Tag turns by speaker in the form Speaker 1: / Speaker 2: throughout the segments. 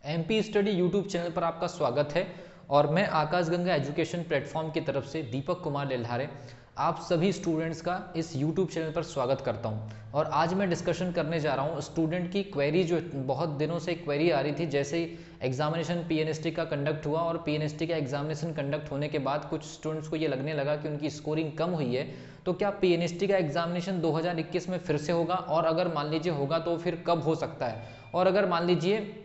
Speaker 1: MP study YouTube channel पर आपका स्वागत है और मैं आकाश गंगा एजुकेशन प्लेटफॉर्म की तरफ से दीपक कुमार लेल्हारे आप सभी स्टूडेंट्स का इस यूट्यूब चैनल पर स्वागत करता हूं। और आज मैं डिस्कशन करने जा रहा हूं स्टूडेंट की क्वेरी, जो बहुत दिनों से क्वेरी आ रही थी। जैसे ही एग्जामिनेशन पीएनएसटी का कंडक्ट हुआ और पीएनएसटी का एग्जामिनेशन कंडक्ट होने के बाद कुछ स्टूडेंट्स को ये लगने लगा कि उनकी स्कोरिंग कम हुई है, तो क्या पीएनएसटी का एग्जामिनेशन 2021 में फिर से होगा, और अगर मान लीजिए होगा तो फिर कब हो सकता है। और अगर मान लीजिए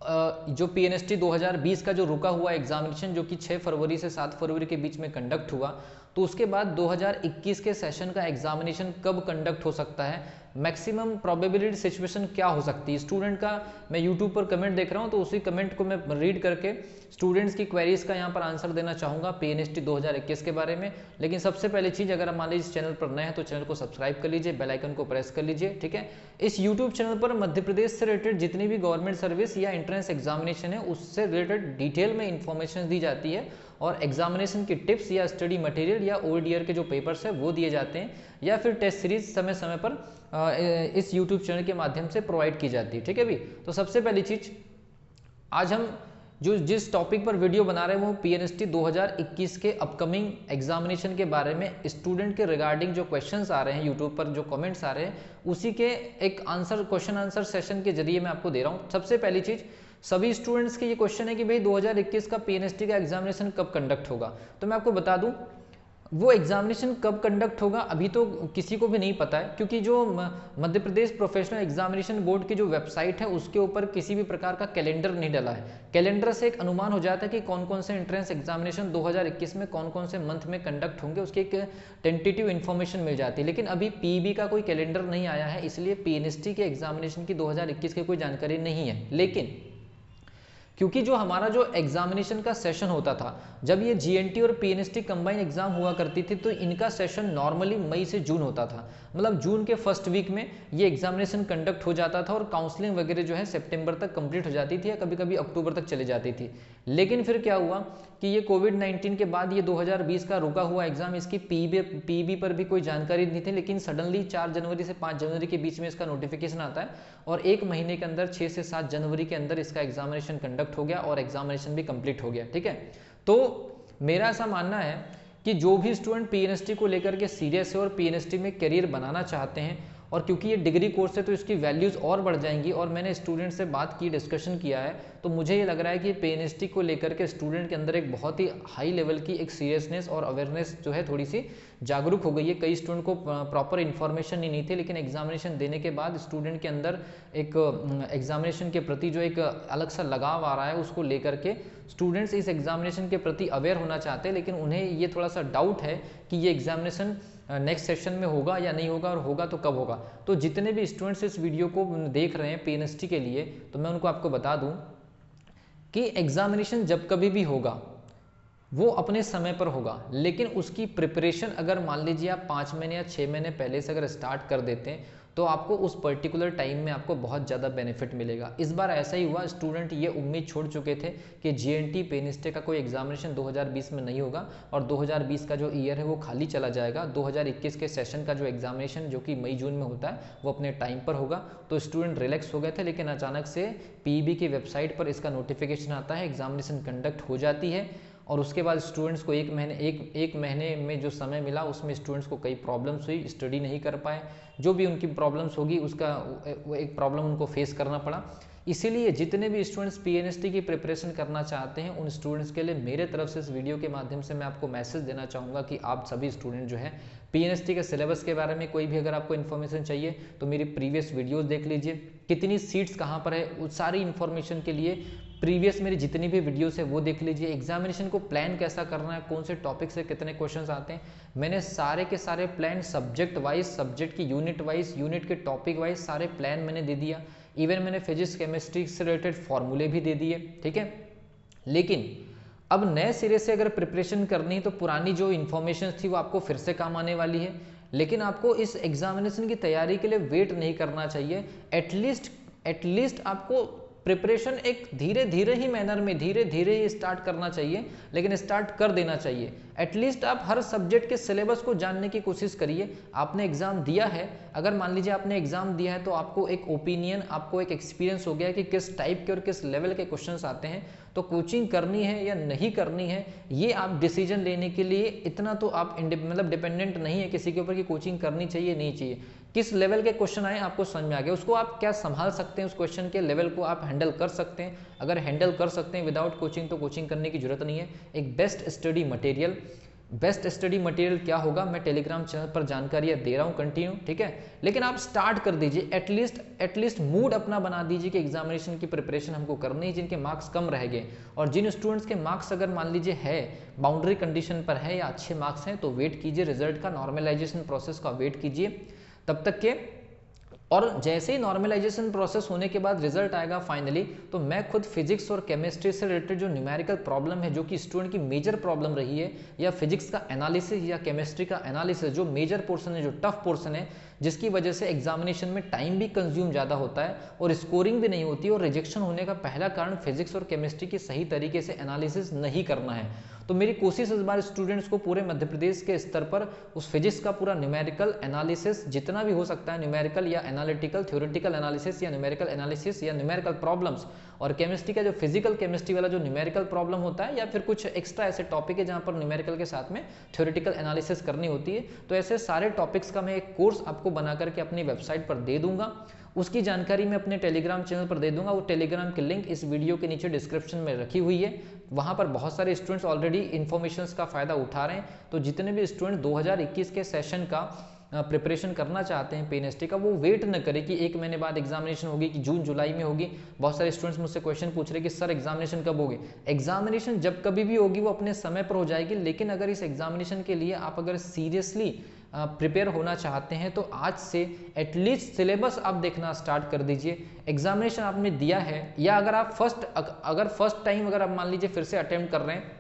Speaker 1: जो पीएनएसटी 2020 का जो रुका हुआ एग्जामिनेशन, जो कि 6 फरवरी से 7 फरवरी के बीच में कंडक्ट हुआ, तो उसके बाद 2021 के सेशन का एग्जामिनेशन कब कंडक्ट हो सकता है, मैक्सिमम प्रोबेबिलिटी सिचुएशन क्या हो सकती है। स्टूडेंट का मैं यूट्यूब पर कमेंट देख रहा हूं, तो उसी कमेंट को मैं रीड करके स्टूडेंट्स की क्वेरीज का यहां पर आंसर देना चाहूंगा पीएनएसटी 2021 के बारे में। लेकिन सबसे पहले चीज, अगर आप मान लीजिए चैनल पर नए हैं तो चैनल को सब्सक्राइब कर लीजिए, बेल आइकन को प्रेस कर लीजिए, ठीक है। इस यूट्यूब चैनल पर मध्य प्रदेश से रिलेटेड जितनी भी गवर्नमेंट सर्विस या एंट्रेंस एग्जामिनेशन है उससे रिलेटेड डिटेल में इंफॉर्मेशन दी जाती है, और एग्जामिनेशन की टिप्स या स्टडी मटेरियल या ओल्ड ईयर के जो पेपर्स है वो दिए जाते हैं, या फिर टेस्ट सीरीज समय समय पर इस यूट्यूब चैनल के माध्यम से प्रोवाइड की जाती है, ठीक है भी। तो सबसे पहली चीज, आज हम जिस टॉपिक पर वीडियो बना रहे हैं वो पीएनएसटी 2021 के अपकमिंग एग्जामिनेशन के बारे में स्टूडेंट के रिगार्डिंग जो क्वेश्चंस आ रहे हैं यूट्यूब पर, जो कमेंट्स आ रहे हैं, उसी के एक क्वेश्चन आंसर सेशन के जरिए मैं आपको दे रहा हूं। सबसे पहली चीज, सभी स्टूडेंट्स के ये क्वेश्चन है कि भाई 2021 का पीएनएसटी का एग्जामिनेशन कब कंडक्ट होगा। तो मैं आपको बता दूं, वो एग्जामिनेशन कब कंडक्ट होगा अभी तो किसी को भी नहीं पता है, क्योंकि जो Madhya Pradesh professional examination board की जो वेबसाइट है उसके ऊपर किसी भी प्रकार का कैलेंडर नहीं डला है। कैलेंडर से एक अनुमान हो जाता है कि कौन कौन से एंट्रेंस एग्जामिनेशन 2021 में कौन कौन से मंथ में कंडक्ट होंगे, उसकी एक टेंटेटिव इन्फॉर्मेशन मिल जाती है। लेकिन अभी पीईबी का कोई कैलेंडर नहीं आया है, इसलिए पीएनएसटी के एग्जामिनेशन की 2021 की कोई जानकारी नहीं है। लेकिन क्योंकि जो हमारा जो एग्जामिनेशन का सेशन होता था, जब ये जीएनटी और पीएनएसटी कंबाइन एग्जाम हुआ करती थी, तो इनका सेशन नॉर्मली मई से जून होता था। मतलब जून के फर्स्ट वीक में ये एग्जामिनेशन कंडक्ट हो जाता था और काउंसलिंग वगैरह जो है सितंबर तक कंप्लीट हो जाती थी, या कभी कभी अक्टूबर तक चली जाती थी। लेकिन फिर क्या हुआ कि ये कोविड-19 के बाद ये 2020 का रुका हुआ एग्जाम, इसकी पीईबी पर भी कोई जानकारी नहीं थी। लेकिन सडनली 4 जनवरी से 5 जनवरी के बीच में इसका नोटिफिकेशन आता है, और 1 महीने के अंदर 6 से 7 जनवरी के अंदर इसका एग्जामिनेशन कंडक्ट हो गया और एग्जामिनेशन भी कंप्लीट हो गया, ठीक है। तो मेरा ऐसा मानना है कि जो भी स्टूडेंट पीएनएसटी को लेकर के सीरियस है और पीएनएसटी में करियर बनाना चाहते हैं, और क्योंकि ये डिग्री कोर्स है तो इसकी वैल्यूज और बढ़ जाएंगी, और मैंने स्टूडेंट से बात की, डिस्कशन किया है, तो मुझे ये लग रहा है कि पीएनएसटी को लेकर के स्टूडेंट के अंदर एक बहुत ही हाई लेवल की एक सीरियसनेस और अवेयरनेस जो है थोड़ी सी जागरूक हो गई है। कई स्टूडेंट को प्रॉपर इन्फॉर्मेशन ही नहीं थी, लेकिन एग्जामिनेशन देने के बाद स्टूडेंट के अंदर एक एग्जामिनेशन के प्रति जो एक अलग सा लगाव आ रहा है, उसको लेकर के स्टूडेंट्स इस एग्जामिनेशन के प्रति अवेयर होना चाहते हैं। लेकिन उन्हें ये थोड़ा सा डाउट है कि ये एग्जामिनेशन नेक्स्ट सेशन में होगा या नहीं होगा, और होगा तो कब होगा। तो जितने भी स्टूडेंट्स इस वीडियो को देख रहे हैं पीएनएसटी के लिए, तो मैं उनको आपको बता दूं कि एग्जामिनेशन जब कभी भी होगा वो अपने समय पर होगा, लेकिन उसकी प्रिपरेशन अगर मान लीजिए आप 5 महीने या 6 महीने पहले से अगर स्टार्ट कर देते हैं, तो आपको उस पर्टिकुलर टाइम में आपको बहुत ज़्यादा बेनिफिट मिलेगा। इस बार ऐसा ही हुआ, स्टूडेंट ये उम्मीद छोड़ चुके थे कि जीएनटी पीएनएसटी का कोई एग्जामिनेशन 2020 में नहीं होगा, और 2020 का जो ईयर है वो खाली चला जाएगा। 2021 के सेशन का जो एग्जामिनेशन जो कि मई जून में होता है वो अपने टाइम पर होगा। तो स्टूडेंट रिलैक्स हो गए थे, लेकिन अचानक से पीईबी की वेबसाइट पर इसका नोटिफिकेशन आता है, एग्जामिनेशन कंडक्ट हो जाती है, और उसके बाद स्टूडेंट्स को एक महीने में जो समय मिला उसमें स्टूडेंट्स को कई प्रॉब्लम्स हुई, स्टडी नहीं कर पाए, जो भी उनकी प्रॉब्लम्स होगी उसका एक प्रॉब्लम उनको फेस करना पड़ा। इसीलिए जितने भी स्टूडेंट्स पीएनएसटी की प्रिपरेशन करना चाहते हैं, उन स्टूडेंट्स के लिए मेरे तरफ से इस वीडियो के माध्यम से मैं आपको मैसेज देना चाहूँगा कि आप सभी स्टूडेंट जो है पीएनएसटी के सिलेबस के बारे में कोई भी अगर आपको इन्फॉर्मेशन चाहिए तो मेरी प्रीवियस वीडियोज़ देख लीजिए, कितनी सीट्स कहाँ पर है, उस सारी इन्फॉर्मेशन के लिए प्रीवियस मेरी जितनी भी वीडियोस है वो देख लीजिए। एग्जामिनेशन को प्लान कैसा करना है, कौन से टॉपिक से कितने क्वेश्चंस आते हैं, मैंने सारे के सारे प्लान सब्जेक्ट वाइज, सब्जेक्ट की यूनिट वाइज, यूनिट के टॉपिक वाइज सारे प्लान मैंने दे दिया। इवन मैंने फिजिक्स केमिस्ट्री से रिलेटेड फॉर्मूले भी दे दिए, ठीक है। लेकिन अब नए सिरे से अगर प्रिपरेशन करनी है तो पुरानी जो इन्फॉर्मेशन थी वो आपको फिर से काम आने वाली है। लेकिन आपको इस एग्जामिनेशन की तैयारी के लिए वेट नहीं करना चाहिए। एटलीस्ट आपको प्रिपरेशन एक धीरे धीरे ही मैनर में, धीरे धीरे ही स्टार्ट करना चाहिए, लेकिन स्टार्ट कर देना चाहिए। एटलीस्ट आप हर सब्जेक्ट के सिलेबस को जानने की कोशिश करिए। आपने एग्जाम दिया है, अगर मान लीजिए आपने एग्जाम दिया है तो आपको एक ओपिनियन, आपको एक एक्सपीरियंस हो गया है कि किस टाइप के और किस लेवल के क्वेश्चंस आते हैं, तो कोचिंग करनी है या नहीं करनी है, ये आप डिसीजन लेने के लिए इतना तो आप मतलब डिपेंडेंट नहीं है किसी के ऊपर कि कोचिंग करनी चाहिए नहीं चाहिए। किस लेवल के क्वेश्चन आए आपको समझ में आ गया, उसको आप क्या संभाल सकते हैं, उस क्वेश्चन के लेवल को आप हैंडल कर सकते हैं। अगर हैंडल कर सकते हैं विदाउट कोचिंग तो कोचिंग करने की जरूरत नहीं है। एक best study material, best study material क्या होगा, मैं टेलीग्राम चैनल पर जानकारियाँ दे रहा हूँ कंटिन्यू, ठीक है। लेकिन आप स्टार्ट कर दीजिए, एटलीस्ट मूड अपना बना दीजिए कि एग्जामिनेशन की प्रिपरेशन हमको करनी है। जिनके मार्क्स कम रह गए और जिन स्टूडेंट्स के मार्क्स अगर मान लीजिए है बाउंड्री कंडीशन पर है या अच्छे मार्क्स हैं, तो वेट कीजिए रिजल्ट का, नॉर्मलाइजेशन प्रोसेस का वेट कीजिए तब तक के। और जैसे ही नॉर्मलाइजेशन प्रोसेस होने के बाद रिजल्ट आएगा फाइनली, तो मैं खुद फिजिक्स और केमिस्ट्री से रिलेटेड जो न्यूमेरिकल प्रॉब्लम है, जो कि स्टूडेंट की मेजर प्रॉब्लम रही है, या फिजिक्स का एनालिसिस या केमिस्ट्री का एनालिसिस जो मेजर पोर्शन है, जो टफ पोर्शन है, जिसकी वजह से एग्जामिनेशन में टाइम भी कंज्यूम ज़्यादा होता है और स्कोरिंग भी नहीं होती, और रिजेक्शन होने का पहला कारण फिजिक्स और केमिस्ट्री की सही तरीके से एनालिसिस नहीं करना है। तो मेरी कोशिश इस बार स्टूडेंट्स को पूरे मध्य प्रदेश के स्तर पर उस फिजिक्स का पूरा न्यूमेरिकल एनालिसिस जितना भी हो सकता है, न्यूमेरिकल या एनालिटिकल थ्योरेटिकल एनालिसिस या न्यूमेरिकल एनालिसिस या न्यूमेरिकल प्रॉब्लम्स, और केमिस्ट्री का जो फिजिकल केमिस्ट्री वाला जो न्यूमेरिकल प्रॉब्लम होता है, या फिर कुछ एक्स्ट्रा ऐसे टॉपिक है जहाँ पर न्यूमेरिकल के साथ में थ्योरेटिकल एनालिसिस करनी होती है, तो ऐसे सारे टॉपिक्स का मैं एक कोर्स आपको बना करके अपनी वेबसाइट पर दे दूंगा। उसकी जानकारी मैं अपने टेलीग्राम चैनल पर दे दूंगा। वो टेलीग्राम की लिंक इस वीडियो के नीचे डिस्क्रिप्शन में रखी हुई है। वहाँ पर बहुत सारे स्टूडेंट्स ऑलरेडी इन्फॉर्मेशंस का फ़ायदा उठा रहे हैं। तो जितने भी स्टूडेंट 2021 के सेशन का प्रिपरेशन करना चाहते हैं पेनएसटी का, वो वेट न करें कि एक महीने बाद एग्जामिनेशन होगी, कि जून जुलाई में होगी। बहुत सारे स्टूडेंट्स मुझसे क्वेश्चन पूछ रहे हैं कि सर एग्जामिनेशन कब होगी। एग्जामिनेशन जब कभी भी होगी वो अपने समय पर हो जाएगी, लेकिन अगर इस एग्जामिनेशन के लिए आप अगर सीरियसली प्रिपेयर होना चाहते हैं तो आज से एटलीस्ट सिलेबस आप देखना स्टार्ट कर दीजिए। एग्जामिनेशन आपने दिया है, या अगर आप फर्स्ट टाइम अगर आप मान लीजिए फिर से अटेम्प्ट कर रहे हैं,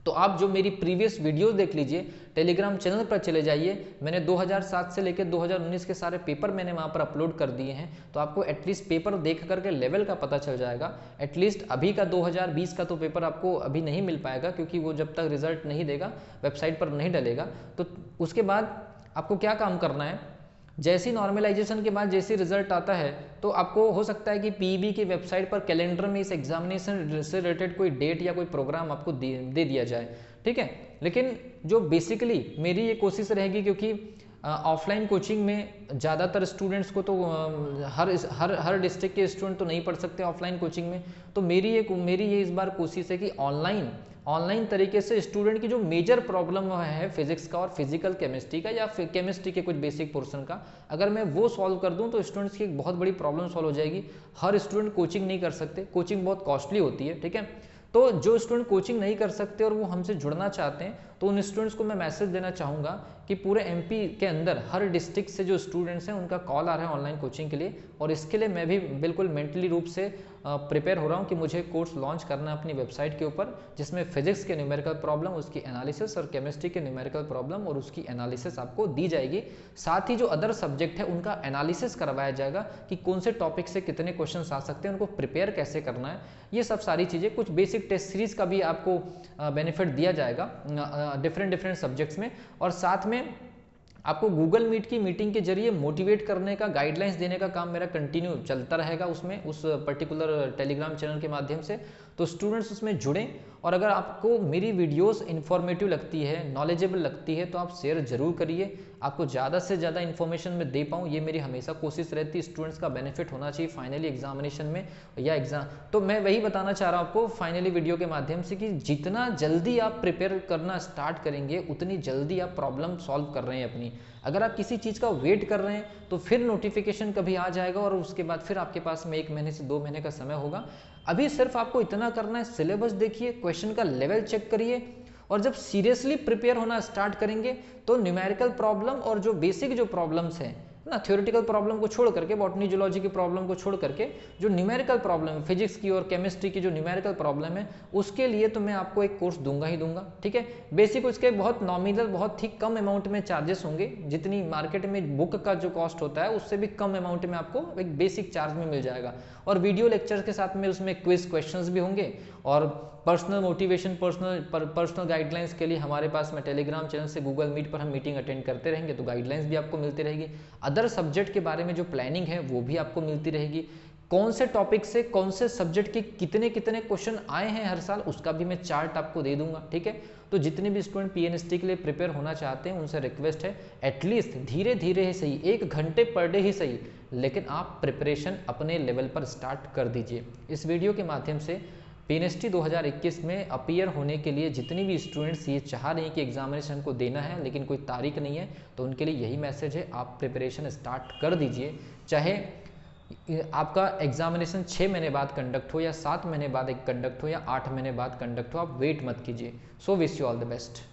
Speaker 1: तो आप जो मेरी प्रीवियस वीडियोस देख लीजिए, टेलीग्राम चैनल पर चले जाइए। मैंने 2007 से लेकर 2019 के सारे पेपर मैंने वहाँ पर अपलोड कर दिए हैं, तो आपको एटलीस्ट पेपर देख करके लेवल का पता चल जाएगा। एटलीस्ट अभी का 2020 का तो पेपर आपको अभी नहीं मिल पाएगा, क्योंकि वो जब तक रिजल्ट नहीं देगा, वेबसाइट पर नहीं डलेगा। तो उसके बाद आपको क्या काम करना है, जैसी नॉर्मलाइजेशन के बाद जैसे रिजल्ट आता है, तो आपको हो सकता है कि पीईबी की वेबसाइट पर कैलेंडर में इस एग्जामिनेशन से रिलेटेड कोई डेट या कोई प्रोग्राम आपको दे दिया जाए, ठीक है। लेकिन जो बेसिकली मेरी ये कोशिश रहेगी, क्योंकि ऑफलाइन कोचिंग में ज़्यादातर स्टूडेंट्स को तो हर डिस्ट्रिक्ट के स्टूडेंट तो नहीं पढ़ सकते ऑफलाइन कोचिंग में, तो मेरी ये इस बार कोशिश है कि ऑनलाइन तरीके से स्टूडेंट की जो मेजर प्रॉब्लम है फिजिक्स का और फिजिकल केमिस्ट्री का, या केमिस्ट्री के कुछ बेसिक पोर्शन का, अगर मैं वो सॉल्व कर दूं तो स्टूडेंट्स की एक बहुत बड़ी प्रॉब्लम सॉल्व हो जाएगी। हर स्टूडेंट कोचिंग नहीं कर सकते, कोचिंग बहुत कॉस्टली होती है, ठीक है। तो जो स्टूडेंट कोचिंग नहीं कर सकते और वो हमसे जुड़ना चाहते हैं, तो उन स्टूडेंट्स को मैं मैसेज देना चाहूँगा कि पूरे एमपी के अंदर हर डिस्ट्रिक्ट से जो स्टूडेंट्स हैं उनका कॉल आ रहा है ऑनलाइन कोचिंग के लिए, और इसके लिए मैं भी बिल्कुल मेंटली रूप से प्रिपेयर हो रहा हूँ कि मुझे कोर्स लॉन्च करना है अपनी वेबसाइट के ऊपर, जिसमें फिजिक्स के न्यूमेरिकल प्रॉब्लम, उसकी एनालिसिस, और केमिस्ट्री के न्यूमेरिकल प्रॉब्लम और उसकी एनालिसिस आपको दी जाएगी। साथ ही जो अदर सब्जेक्ट है उनका एनालिसिस करवाया जाएगा कि कौन से टॉपिक से कितने क्वेश्चन आ सकते हैं, उनको प्रिपेयर कैसे करना है, ये सब सारी चीज़ें। कुछ बेसिक टेस्ट सीरीज का भी आपको बेनिफिट दिया जाएगा डिफरेंट सब्जेक्ट्स में, और साथ में आपको गूगल मीट की मीटिंग के जरिए मोटिवेट करने का, गाइडलाइंस देने का काम मेरा कंटिन्यू चलता रहेगा उसमें, उस पर्टिकुलर टेलीग्राम चैनल के माध्यम से। तो स्टूडेंट्स उसमें जुड़ें, और अगर आपको मेरी वीडियोस इन्फॉर्मेटिव लगती है, नॉलेजेबल लगती है, तो आप शेयर जरूर करिए। आपको ज़्यादा से ज़्यादा इन्फॉर्मेशन मैं दे पाऊँ, ये मेरी हमेशा कोशिश रहती है। स्टूडेंट्स का बेनिफिट होना चाहिए फाइनली एग्जामिनेशन में या एग्जाम। तो मैं वही बताना चाह रहा हूँ आपको फाइनली वीडियो के माध्यम से, कि जितना जल्दी आप प्रिपेयर करना स्टार्ट करेंगे, उतनी जल्दी आप प्रॉब्लम सॉल्व कर रहे हैं अपनी। अगर आप किसी चीज़ का वेट कर रहे हैं तो फिर नोटिफिकेशन कभी आ जाएगा, और उसके बाद फिर आपके पास में 1 महीने से 2 महीने का समय होगा। अभी सिर्फ आपको इतना करना है, सिलेबस देखिए, क्वेश्चन का लेवल चेक करिए, और जब सीरियसली प्रिपेयर होना स्टार्ट करेंगे तो न्यूमेरिकल प्रॉब्लम और जो बेसिक जो प्रॉब्लम्स हैं ना, थ्योरेटिकल प्रॉब्लम को छोड़ करके, बॉटनी जूलॉजी की प्रॉब्लम को छोड़ करके जो न्यूमेरिकल प्रॉब्लम है, फिजिक्स की और केमिस्ट्री की जो न्यूमेरिकल प्रॉब्लम है, उसके लिए तो मैं आपको एक कोर्स दूंगा ही दूंगा, ठीक है। बेसिक उसके बहुत नॉमिनल, बहुत ही कम अमाउंट में चार्जेस होंगे, जितनी मार्केट में बुक का जो कॉस्ट होता है उससे भी कम अमाउंट में आपको एक बेसिक चार्ज में मिल जाएगा। और वीडियो लेक्चर के साथ में उसमें क्विज क्वेश्चंस भी होंगे, और पर्सनल मोटिवेशन, पर्सनल गाइडलाइंस के लिए हमारे पास में टेलीग्राम चैनल से गूगल मीट पर हम मीटिंग अटेंड करते रहेंगे, तो गाइडलाइंस भी आपको मिलती रहेगी। अदर सब्जेक्ट के बारे में जो प्लानिंग है वो भी आपको मिलती रहेगी। कौन से टॉपिक से कौन से सब्जेक्ट के कितने कितने क्वेश्चन आए हैं हर साल, उसका भी मैं चार्ट आपको दे दूंगा, ठीक है। तो जितने भी स्टूडेंट पीएनएसटी के लिए प्रिपेयर होना चाहते हैं उनसे रिक्वेस्ट है, एटलीस्ट धीरे धीरे ही सही, 1 घंटे पर डे ही सही, लेकिन आप प्रिपरेशन अपने लेवल पर स्टार्ट कर दीजिए। इस वीडियो के माध्यम से पीएनएसटी 2021 में अपीयर होने के लिए जितनी भी स्टूडेंट्स ये चाह रहे हैं कि एग्जामिनेशन को देना है लेकिन कोई तारीख नहीं है, तो उनके लिए यही मैसेज है, आप प्रिपरेशन स्टार्ट कर दीजिए। चाहे आपका एग्जामिनेशन 6 महीने बाद कंडक्ट हो या 7 महीने बाद एक कंडक्ट हो या 8 महीने बाद कंडक्ट हो, आप वेट मत कीजिए। So wish you all the best.